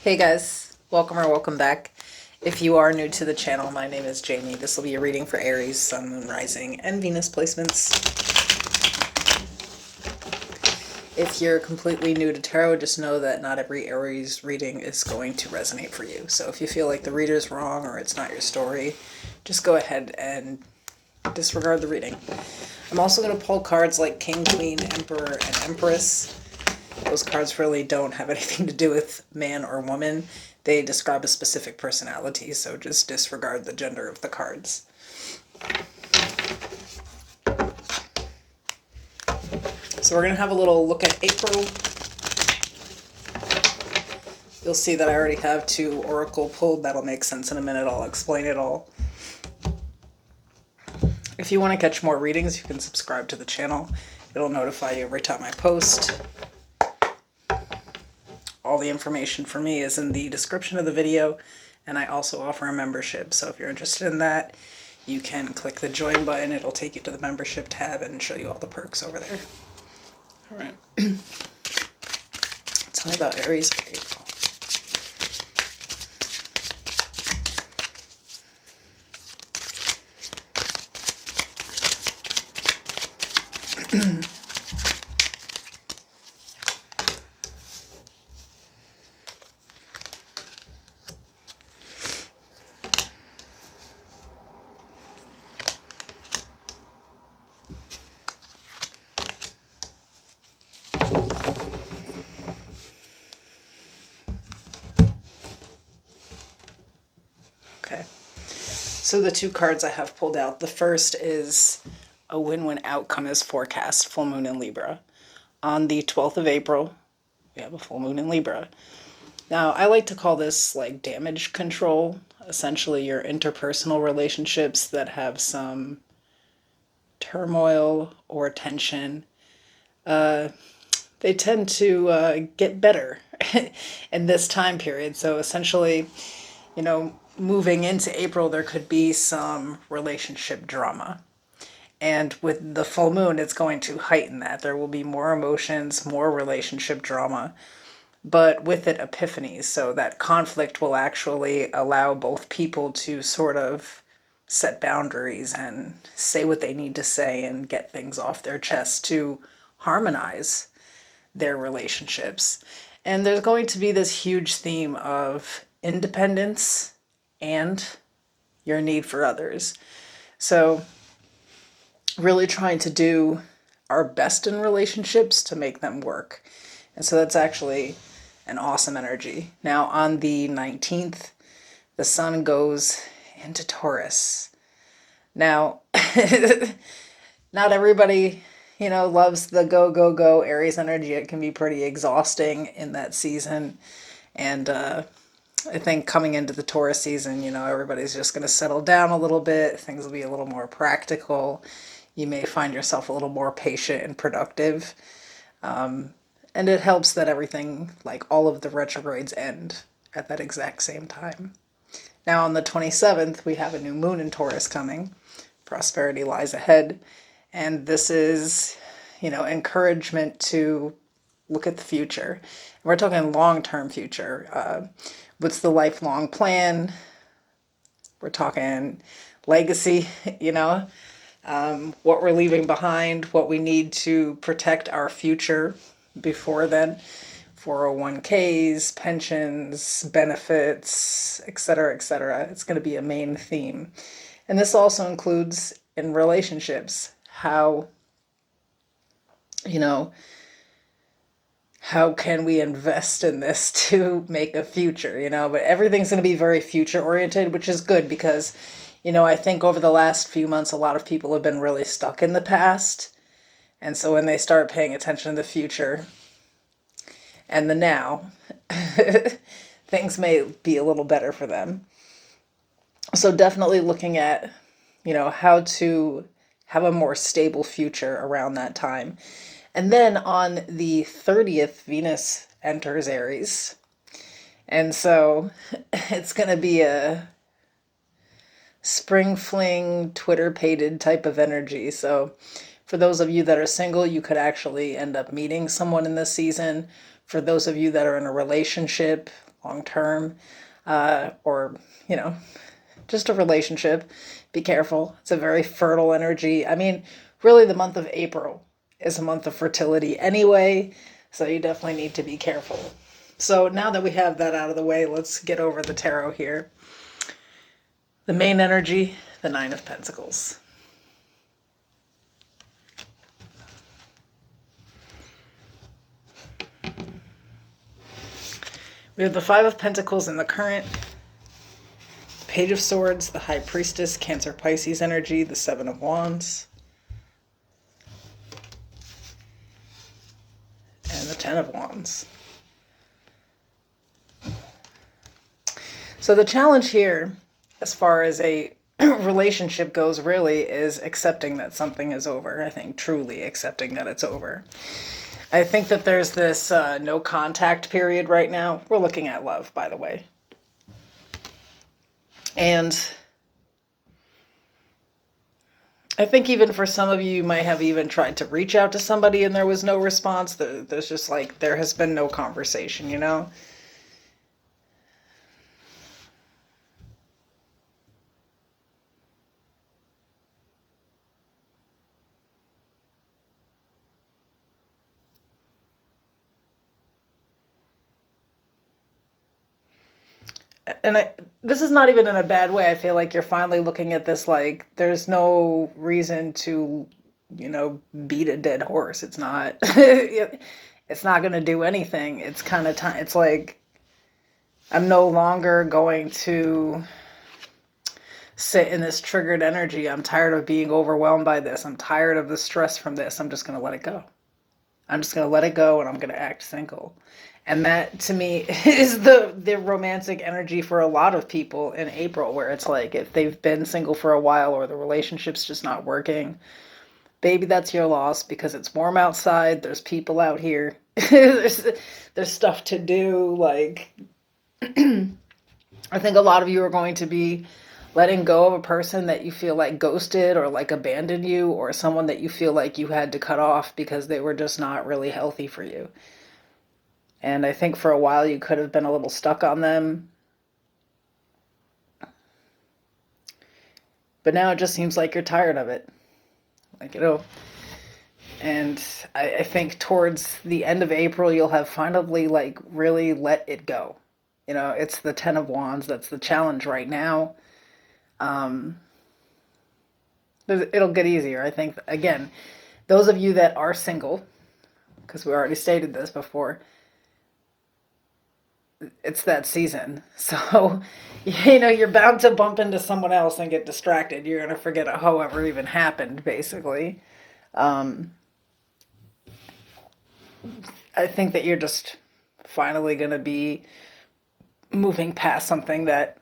Hey guys, welcome or welcome back. If you are new to the channel, my name is Jamie. This will be a reading for Aries, Sun, Moon, Rising, and Venus placements. If you're completely new to tarot, just know that not every Aries reading is going to resonate for you. So if you feel like the reader's wrong or it's not your story, just go ahead and disregard the reading. I'm also going to pull cards like King, Queen, Emperor, and Empress. Those cards really don't have anything to do with man or woman. They describe a specific personality, so just disregard the gender of the cards. So we're going to have a little look at April. You'll see that I already have 2 oracle pulled. That'll make sense in a minute. I'll explain it all. If you want to catch more readings, you can subscribe to the channel. It'll notify you every time I post. All the information for me is in the description of the video, and I also offer a membership. So if you're interested in that, you can click the join button. It'll take you to the membership tab and show you all the perks over there. All right. Tell me about Aries for April. Okay, so the 2 cards I have pulled out. The first is a win-win outcome as forecast, full moon in Libra. On the 12th of April, we have a full moon in Libra. Now, I like to call this like damage control. Essentially, your interpersonal relationships that have some turmoil or tension, they tend to get better in this time period. So essentially, you know, moving into April, there could be some relationship drama. And with the full moon, it's going to heighten that. There will be more emotions, more relationship drama, but with it, epiphanies. So that conflict will actually allow both people to sort of set boundaries and say what they need to say and get things off their chest to harmonize their relationships. And there's going to be this huge theme of independence and your need for others. So really trying to do our best in relationships to make them work. And so that's actually an awesome energy. Now on the 19th, the sun goes into Taurus. Now, not everybody, loves the go, go, go Aries energy. It can be pretty exhausting in that season. And I think coming into the Taurus season, everybody's just going to settle down a little bit. Things will be a little more practical. You may find yourself a little more patient and productive. And it helps that everything, like all of the retrogrades, end at that exact same time. Now on the 27th, we have a new moon in Taurus coming. Prosperity lies ahead. And this is, encouragement to look at the future. We're talking long-term future. What's the lifelong plan? We're talking legacy, what we're leaving behind, what we need to protect our future before then. 401ks, pensions, benefits, etc., etc. It's going to be a main theme. And this also includes in relationships, how can we invest in this to make a future, but everything's going to be very future oriented, which is good because, I think over the last few months, a lot of people have been really stuck in the past. And so when they start paying attention to the future and the now, things may be a little better for them. So definitely looking at, how to have a more stable future around that time. And then on the 30th, Venus enters Aries. And so it's going to be a spring fling, Twitter-pated type of energy. So for those of you that are single, you could actually end up meeting someone in this season. For those of you that are in a relationship, long term, or, you know, just a relationship. Be careful. It's a very fertile energy. I mean, really, the month of April is a month of fertility anyway, so you definitely need to be careful. So now that we have that out of the way, let's get over the tarot here. The main energy, the Nine of Pentacles. We have the Five of Pentacles in the current, Page of Swords, the High Priestess, Cancer Pisces energy, the Seven of Wands, and the Ten of Wands. So the challenge here, as far as a relationship goes, really is accepting that something is over. I think truly accepting that it's over. I think that there's this no contact period right now. We're looking at love, by the way. And I think even for some of you, you might have even tried to reach out to somebody and there was no response. There's just like, there has been no conversation, you know? And this is not even in a bad way. I feel like you're finally looking at this like there's no reason to, you know, beat a dead horse. It's not, it's not going to do anything. It's kind of time. It's like, I'm no longer going to sit in this triggered energy. I'm tired of being overwhelmed by this. I'm tired of the stress from this. I'm just going to let it go. I'm just going to let it go and I'm going to act single. And that, to me, is the romantic energy for a lot of people in April, where it's like if they've been single for a while or the relationship's just not working, baby, that's your loss because it's warm outside. There's people out here. there's stuff to do. Like, I think a lot of you are going to be letting go of a person that you feel like ghosted or like abandoned you, or someone that you feel like you had to cut off because they were just not really healthy for you. And I think for a while you could have been a little stuck on them. But now it just seems like you're tired of it. Like, you know. And I think towards the end of April, you'll have finally, like, really let it go. You know, it's the Ten of Wands. That's the challenge right now. It'll get easier. I think, again, those of you that are single, because we already stated this before, it's that season. So, you know, you're bound to bump into someone else and get distracted. You're going to forget it however even happened, basically. I think that you're just finally going to be moving past something that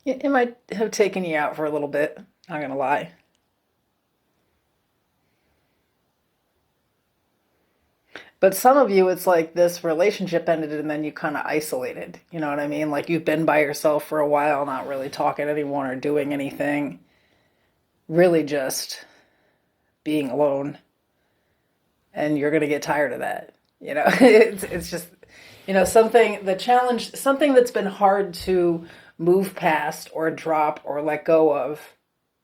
it might have taken you out for a little bit. Not going to lie. But some of you, it's like this relationship ended and then you kind of isolated. You know what I mean? Like you've been by yourself for a while, not really talking to anyone or doing anything. Really just being alone. And you're going to get tired of that. You know, it's just, you know, something that's been hard to move past or drop or let go of.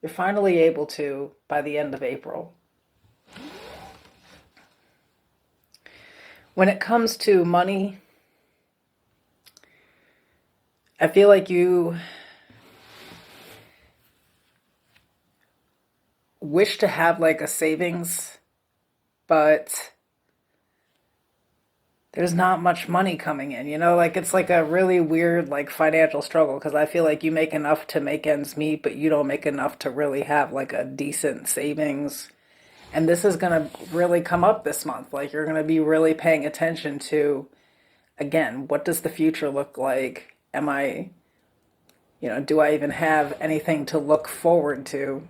You're finally able to by the end of April. When it comes to money, I feel like you wish to have like a savings, but there's not much money coming in, you know, like it's like a really weird like financial struggle because I feel like you make enough to make ends meet, but you don't make enough to really have like a decent savings. And this is going to really come up this month. Like you're going to be really paying attention to, again, what does the future look like? Am I, you know, do I even have anything to look forward to?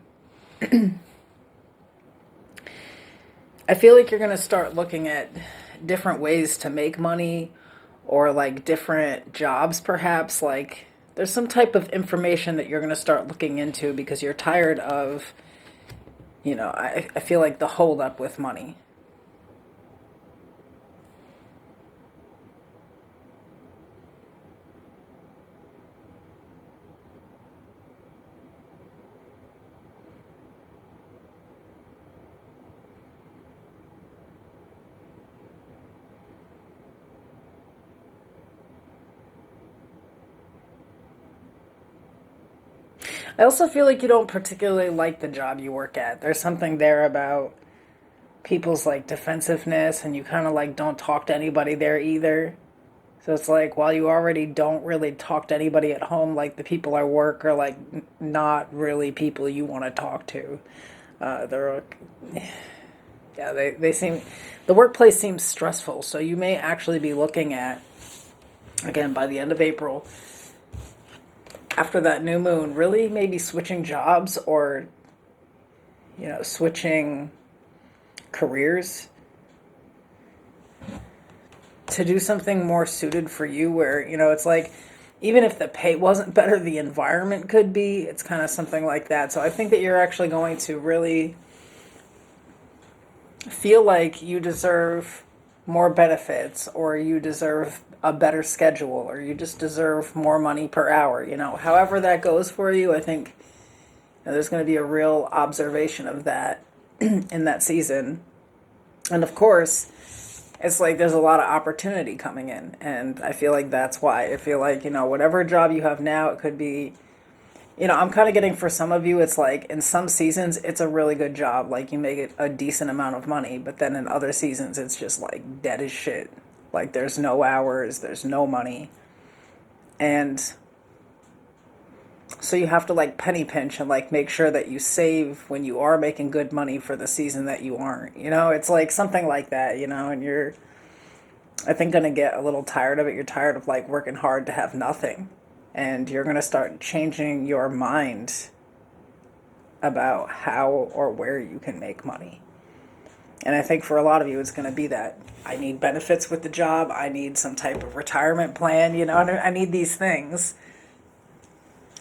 I feel like you're going to start looking at different ways to make money or like different jobs perhaps. Like there's some type of information that you're going to start looking into because you're tired of, you know, I feel like the hold up with money. I also feel like you don't particularly like the job you work at. There's something there about people's like defensiveness, and you kind of like don't talk to anybody there either. So it's like while you already don't really talk to anybody at home, like the people at work are like not really people you want to talk to. They're yeah, they seem the workplace seems stressful. So you may actually be looking at, again, by the end of April, after that new moon, really maybe switching jobs, or switching careers to do something more suited for you, where it's like, even if the pay wasn't better, the environment could be. It's kind of something like that. So I think that you're actually going to really feel like you deserve more benefits, or you deserve a better schedule, or you just deserve more money per hour. However that goes for you, I think there's going to be a real observation of that in that season. And of course, it's like there's a lot of opportunity coming in. And I feel like that's why. I feel like, whatever job you have now, it could be, I'm kind of getting, for some of you, it's like in some seasons, it's a really good job. Like you make it a decent amount of money. But then in other seasons, it's just like dead as shit. Like there's no hours, there's no money. And so you have to like penny pinch and like make sure that you save when you are making good money for the season that you aren't. It's like something like that, and you're, I think, going to get a little tired of it. You're tired of like working hard to have nothing. And you're going to start changing your mind about how or where you can make money. And I think for a lot of you, it's going to be that I need benefits with the job. I need some type of retirement plan, and I need these things.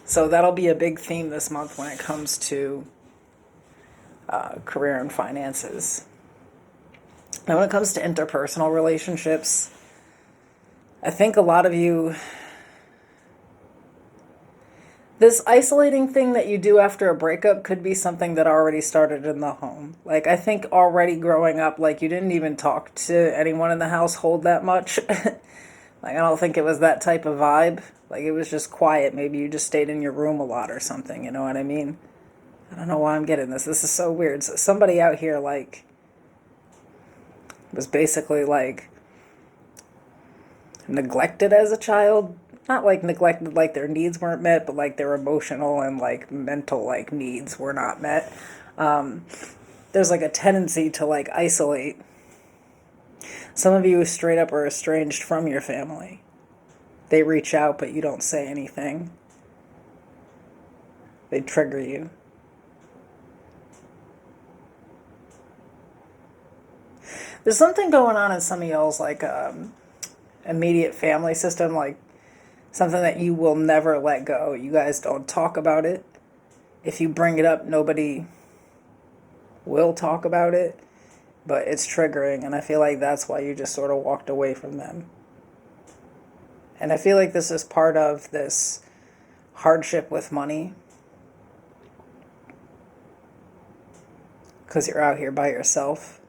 So that'll be a big theme this month when it comes to career and finances. Now, when it comes to interpersonal relationships, I think a lot of you, this isolating thing that you do after a breakup could be something that already started in the home. Like, I think already growing up, like, you didn't even talk to anyone in the household that much. Like, I don't think it was that type of vibe. Like, it was just quiet. Maybe you just stayed in your room a lot or something, you know what I mean? I don't know why I'm getting this. This is so weird. So somebody out here, like, was basically, like, neglected as a child. Not, like, neglected like their needs weren't met, but, like, their emotional and, like, mental, like, needs were not met. There's, like, a tendency to, like, isolate. Some of you straight up are estranged from your family. They reach out, but you don't say anything. They trigger you. There's something going on in some of y'all's, like, immediate family system, like, something that you will never let go. You guys don't talk about it. If you bring it up, nobody will talk about it. But it's triggering, and I feel like that's why you just sort of walked away from them. And I feel like this is part of this hardship with money, because you're out here by yourself.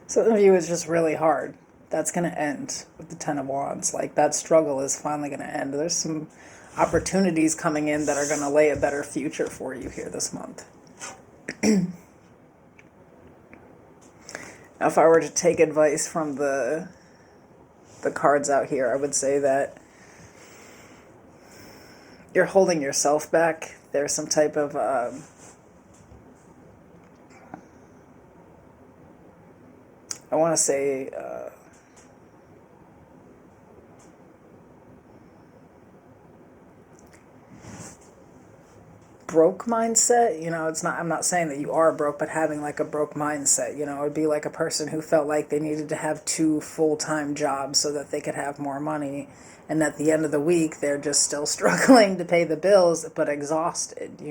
Some of you, is just really hard. That's going to end with the Ten of Wands. Like, that struggle is finally going to end. There's some opportunities coming in that are going to lay a better future for you here this month. Now, if I were to take advice from the cards out here, I would say that you're holding yourself back. There's some type of I want to say broke mindset. It's not, I'm not saying that you are broke, but having like a broke mindset, it would be like a person who felt like they needed to have 2 full-time jobs so that they could have more money, and at the end of the week they're just still struggling to pay the bills, but exhausted.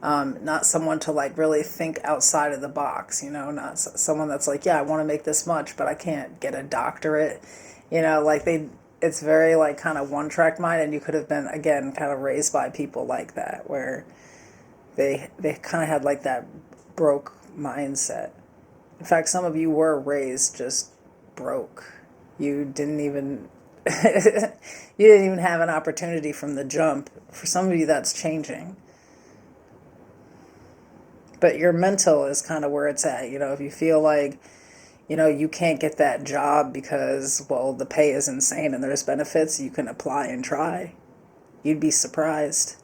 Not someone to like really think outside of the box, not someone that's like, yeah, I want to make this much, but I can't get a doctorate, like it's very like kind of one-track mind. And you could have been, again, kind of raised by people like that, where they kind of had like that broke mindset. In fact, some of you were raised just broke. You didn't even you didn't even have an opportunity from the jump. For some of you, that's changing. But your mental is kind of where it's at. If you feel like, you can't get that job because, well, the pay is insane and there's benefits, you can apply and try. You'd be surprised.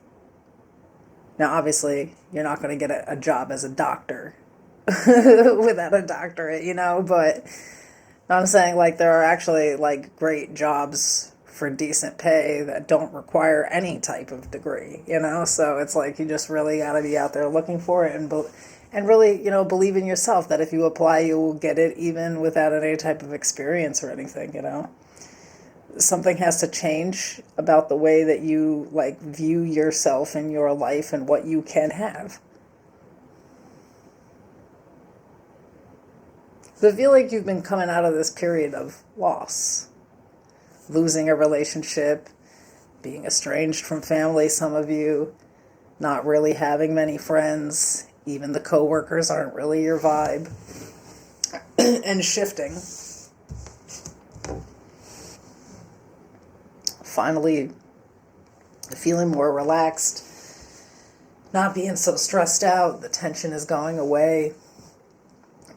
Now, obviously, you're not going to get a job as a doctor without a doctorate, but I'm saying, like, there are actually, like, great jobs for decent pay that don't require any type of degree, So it's like you just really got to be out there looking for it and really, believe in yourself that if you apply, you will get it even without any type of experience or anything. Something has to change about the way that you, like, view yourself and your life and what you can have. So I feel like you've been coming out of this period of loss, losing a relationship, being estranged from family, some of you, not really having many friends, even the coworkers aren't really your vibe, and shifting. Finally, feeling more relaxed, not being so stressed out, the tension is going away.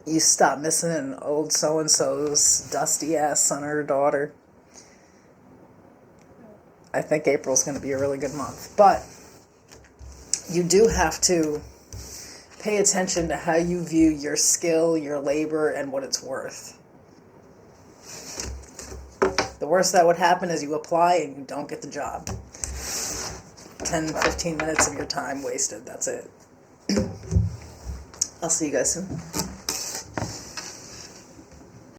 You stop missing old so-and-so's dusty ass son or daughter. I think April's going to be a really good month. But you do have to pay attention to how you view your skill, your labor, and what it's worth. The worst that would happen is you apply and you don't get the job. 10, 15 minutes of your time wasted. That's it. I'll see you guys soon.